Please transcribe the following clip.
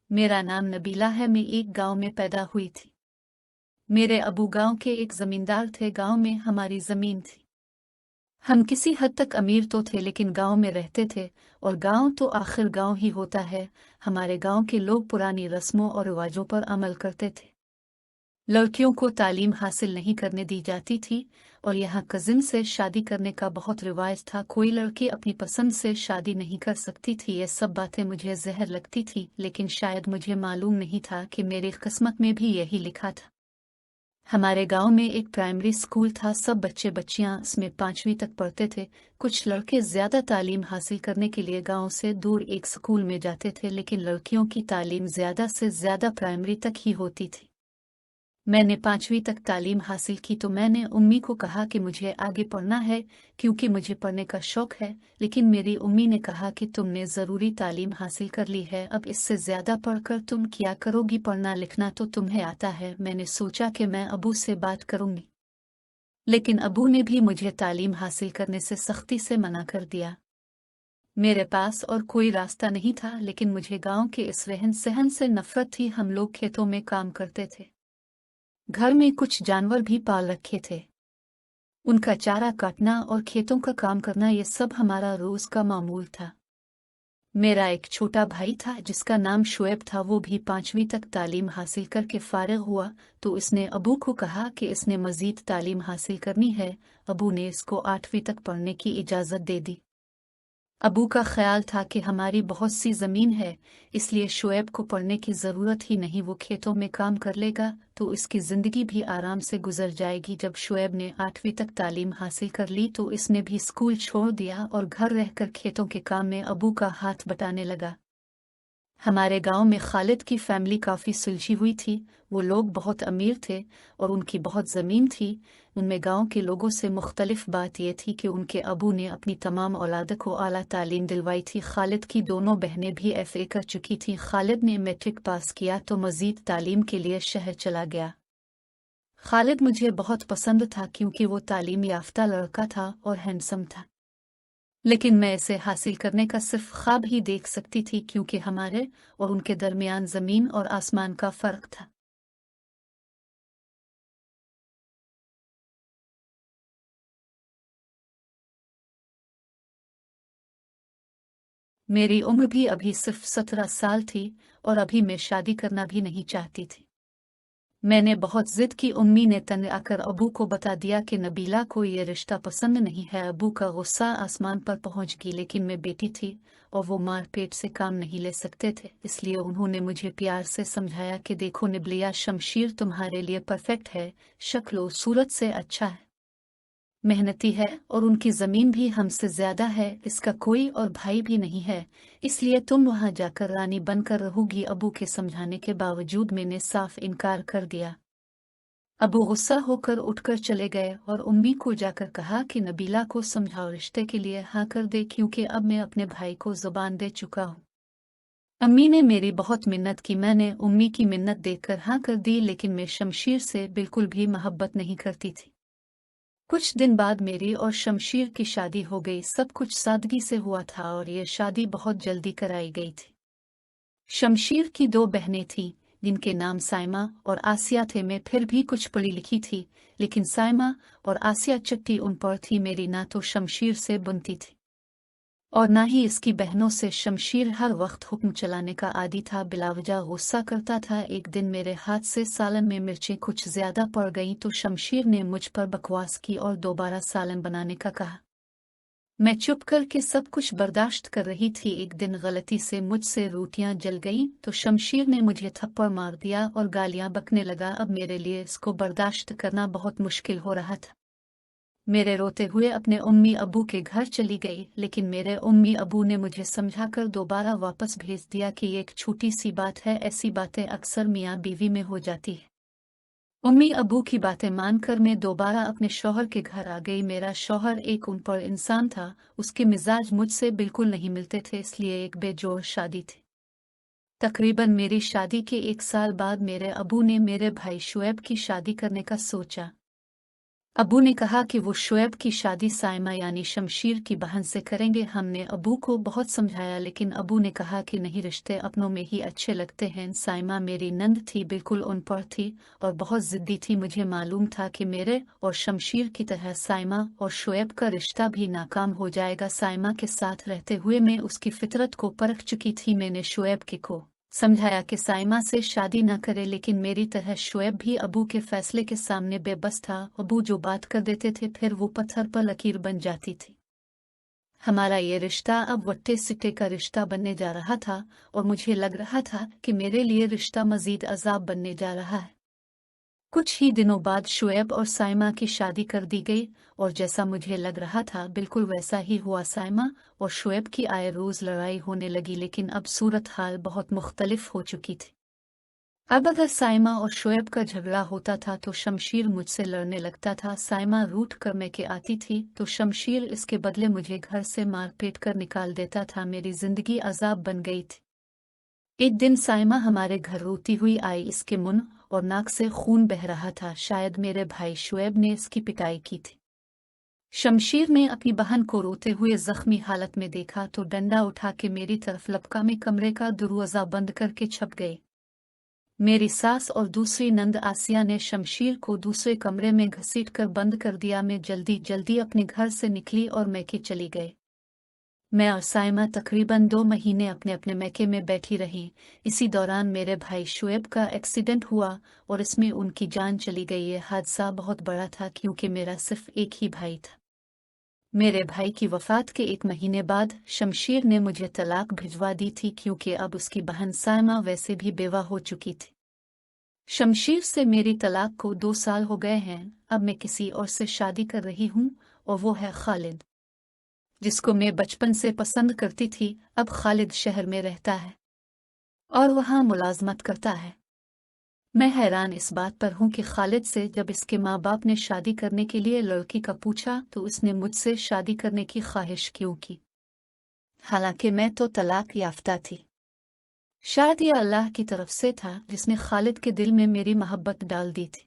मेरा नाम नबीला है। मैं एक गांव में पैदा हुई थी। मेरे अबू गांव के एक जमींदार थे। गांव में हमारी जमीन थी। हम किसी हद तक अमीर तो थे लेकिन गांव में रहते थे, और गांव तो आखिर गांव ही होता है। हमारे गांव के लोग पुरानी रस्मों और रिवाजों पर अमल करते थे। लड़कियों को तालीम हासिल नहीं करने दी जाती थी, और यहाँ कजिन से शादी करने का बहुत रिवाज था। कोई लड़की अपनी पसंद से शादी नहीं कर सकती थी। ये सब बातें मुझे जहर लगती थी, लेकिन शायद मुझे मालूम नहीं था कि मेरी किस्मत में भी यही लिखा था। हमारे गांव में एक प्राइमरी स्कूल था। सब बच्चे बच्चियां इसमें 5वीं तक पढ़ते थे। कुछ लड़के ज्यादा तालीम हासिल करने के लिए गांव से दूर एक स्कूल में जाते थे, लेकिन लड़कियों की तालीम ज्यादा से ज्यादा प्राइमरी तक ही होती थी। मैंने 5वीं तक तालीम हासिल की तो मैंने उम्मी को कहा कि मुझे आगे पढ़ना है, क्योंकि मुझे पढ़ने का शौक है। लेकिन मेरी उम्मी ने कहा कि तुमने ज़रूरी तालीम हासिल कर ली है, अब इससे ज़्यादा पढ़कर तुम क्या करोगी? पढ़ना लिखना तो तुम्हें आता है। मैंने सोचा कि मैं अबू से बात करूंगी, लेकिन अबू ने भी मुझे तालीम हासिल करने से सख्ती से मना कर दिया। मेरे पास और कोई रास्ता नहीं था, लेकिन मुझे गांव के इस रहन सहन से नफरत थी। हम लोग खेतों में काम करते थे। घर में कुछ जानवर भी पाल रखे थे। उनका चारा काटना और खेतों का काम करना, ये सब हमारा रोज का मामूल था। मेरा एक छोटा भाई था जिसका नाम शुएब था। वो भी 5वीं तक तालीम हासिल करके फारिग हुआ तो इसने अबू को कहा कि इसने मजीद तालीम हासिल करनी है। अबू ने इसको 8वीं तक पढ़ने की इजाज़त दे दी। अबू का ख्याल था कि हमारी बहुत सी ज़मीन है, इसलिए शुएब को पढ़ने की ज़रूरत ही नहीं। वो खेतों में काम कर लेगा तो इसकी ज़िंदगी भी आराम से गुजर जाएगी। जब शुएब ने 8वीं तक तालीम हासिल कर ली तो इसने भी स्कूल छोड़ दिया और घर रहकर खेतों के काम में अबू का हाथ बटाने लगा। हमारे गांव में खालिद की फैमिली काफ़ी सुलझी हुई थी। वो लोग बहुत अमीर थे और उनकी बहुत ज़मीन थी। उनमें गांव के लोगों से मुख्तलिफ बात यह थी कि उनके अबू ने अपनी तमाम औलाद को आला तालीम दिलवाई थी। खालिद की दोनों बहनें भी FA कर चुकी थीं। खालिद ने मैट्रिक पास किया तो मज़ीद तालीम के लिए शहर चला गया। खालिद मुझे बहुत पसंद था क्योंकि वो तालीम याफ्ता लड़का था और हैंडसम था, लेकिन मैं इसे हासिल करने का सिर्फ ख्वाब ही देख सकती थी, क्योंकि हमारे और उनके दरमियान ज़मीन और आसमान का फ़र्क था। मेरी उम्र भी अभी सिर्फ 17 साल थी और अभी मैं शादी करना भी नहीं चाहती थी। मैंने बहुत जिद की। उम्मी ने तंग आकर अबू को बता दिया कि नबीला को ये रिश्ता पसंद नहीं है। अबू का गुस्सा आसमान पर पहुंच गई, लेकिन मैं बेटी थी और वो मार पेट से काम नहीं ले सकते थे, इसलिए उन्होंने मुझे प्यार से समझाया कि देखो निबलिया, शमशीर तुम्हारे लिए परफेक्ट है। शक्लो सूरत से अच्छा है, मेहनती है और उनकी ज़मीन भी हमसे ज़्यादा है। इसका कोई और भाई भी नहीं है, इसलिए तुम वहां जाकर रानी बनकर रहोगी। अबू के समझाने के बावजूद मैंने साफ इनकार कर दिया। अबू गुस्सा होकर उठकर चले गए और उम्मी को जाकर कहा कि नबीला को समझाओ, रिश्ते के लिए हाँ कर दे, क्योंकि अब मैं अपने भाई को ज़ुबान दे चुका हूँ। अम्मी ने मेरी बहुत मिन्नत की। मैंने उम्मी की मिन्नत देखकर हाँ कर दी, लेकिन मैं शमशीर से बिल्कुल भी मोहब्बत नहीं करती थी। कुछ दिन बाद मेरी और शमशीर की शादी हो गई। सब कुछ सादगी से हुआ था और ये शादी बहुत जल्दी कराई गई थी। शमशीर की 2 बहनें थीं जिनके नाम साइमा और आसिया थे। मैं फिर भी कुछ पढ़ी लिखी थी, लेकिन साइमा और आसिया चट्टी अनपढ़ थी। मेरी ना तो शमशीर से बनती थी और ना ही इसकी बहनों से। शमशीर हर वक्त हुक्म चलाने का आदी था, बिलावजा गुस्सा करता था। एक दिन मेरे हाथ से सालन में मिर्चें कुछ ज्यादा पड़ गईं तो शमशीर ने मुझ पर बकवास की और दोबारा सालन बनाने का कहा। मैं चुप करके सब कुछ बर्दाश्त कर रही थी। एक दिन गलती से मुझसे रोटियां जल गईं तो शमशीर ने मुझे थप्पड़ मार दिया और गालियां बकने लगा। अब मेरे लिए इसको बर्दाश्त करना बहुत मुश्किल हो रहा था। मेरे रोते हुए अपने उम्मी अबू के घर चली गई, लेकिन मेरे उम्मी अबू ने मुझे समझाकर दोबारा वापस भेज दिया कि ये एक छोटी सी बात है, ऐसी बातें अक्सर मियाँ बीवी में हो जाती है। उम्मी अबू की बातें मानकर मैं दोबारा अपने शौहर के घर आ गई। मेरा शौहर एक अनपढ़ इंसान था, उसके मिजाज मुझसे बिल्कुल नहीं मिलते थे, इसलिए एक बेजोड़ शादी थी। तकरीबन मेरी शादी के 1 साल बाद मेरे अबू ने मेरे भाई शुएब की शादी करने का सोचा। अबू ने कहा कि वो शुएब की शादी साइमा यानी शमशीर की बहन से करेंगे। हमने अबू को बहुत समझाया लेकिन अबू ने कहा कि नहीं, रिश्ते अपनों में ही अच्छे लगते हैं। साइमा मेरी नंद थी, बिल्कुल अनपढ़ थी और बहुत जिद्दी थी। मुझे मालूम था कि मेरे और शमशीर की तरह साइमा और शुएब का रिश्ता भी नाकाम हो जाएगा। साइमा के साथ रहते हुए मैं उसकी फितरत को परख चुकी थी। मैंने शुएब को समझाया कि साइमा से शादी न करे, लेकिन मेरी तरह शुएब भी अबू के फैसले के सामने बेबस था। अबू जो बात कर देते थे फिर वो पत्थर पर लकीर बन जाती थी। हमारा ये रिश्ता अब वट्टे सिट्टे का रिश्ता बनने जा रहा था और मुझे लग रहा था कि मेरे लिए रिश्ता मजीद अजाब बनने जा रहा है। कुछ ही दिनों बाद शुएब और साइमा की शादी कर दी गई और जैसा मुझे लग रहा था बिल्कुल वैसा ही हुआ। साइमा और शुएब की आए रोज लड़ाई होने लगी, लेकिन अब सूरत हाल बहुत मुख्तलिफ हो चुकी थी। अब अगर साइमा और शुएब का झगड़ा होता था तो शमशीर मुझसे लड़ने लगता था। साइमा रूठ कर मैके आती थी तो शमशीर इसके बदले मुझे घर से मार पीट कर निकाल देता था। मेरी जिंदगी अजाब बन गई थी। एक दिन साइमा हमारे घर रोती हुई आई। इसके मुंह और नाक से खून बह रहा था। शायद मेरे भाई शुएब ने इसकी पिटाई की थी। शमशीर ने अपनी बहन को रोते हुए जख्मी हालत में देखा तो डंडा उठा के मेरी तरफ लपका में कमरे का दरवाजा बंद करके छप गए। मेरी सास और दूसरी नंद आसिया ने शमशीर को दूसरे कमरे में घसीट कर बंद कर दिया। मैं जल्दी जल्दी अपने घर से निकली और मैके चली गई। मैं और साइमा तकरीबन 2 महीने अपने अपने मैके में बैठी रही। इसी दौरान मेरे भाई शुएब का एक्सीडेंट हुआ और इसमें उनकी जान चली गई। ये हादसा बहुत बड़ा था क्योंकि मेरा सिर्फ एक ही भाई था। मेरे भाई की वफात के 1 महीने बाद शमशीर ने मुझे तलाक भिजवा दी थी क्योंकि अब उसकी बहन साइमा वैसे भी बेवा हो चुकी थी। शमशीर से मेरी तलाक को 2 साल हो गए हैं। अब मैं किसी और से शादी कर रही हूँ और वो है खालिद, जिसको मैं बचपन से पसंद करती थी। अब खालिद शहर में रहता है और वहाँ मुलाजमत करता है। मैं हैरान इस बात पर हूँ कि खालिद से जब इसके माँ बाप ने शादी करने के लिए लड़की का पूछा तो उसने मुझसे शादी करने की ख्वाहिश क्यों की, हालांकि मैं तो तलाक याफ्ता थी। शायद यह अल्लाह की तरफ से था जिसने खालिद के दिल में मेरी मोहब्बत डाल दी थी।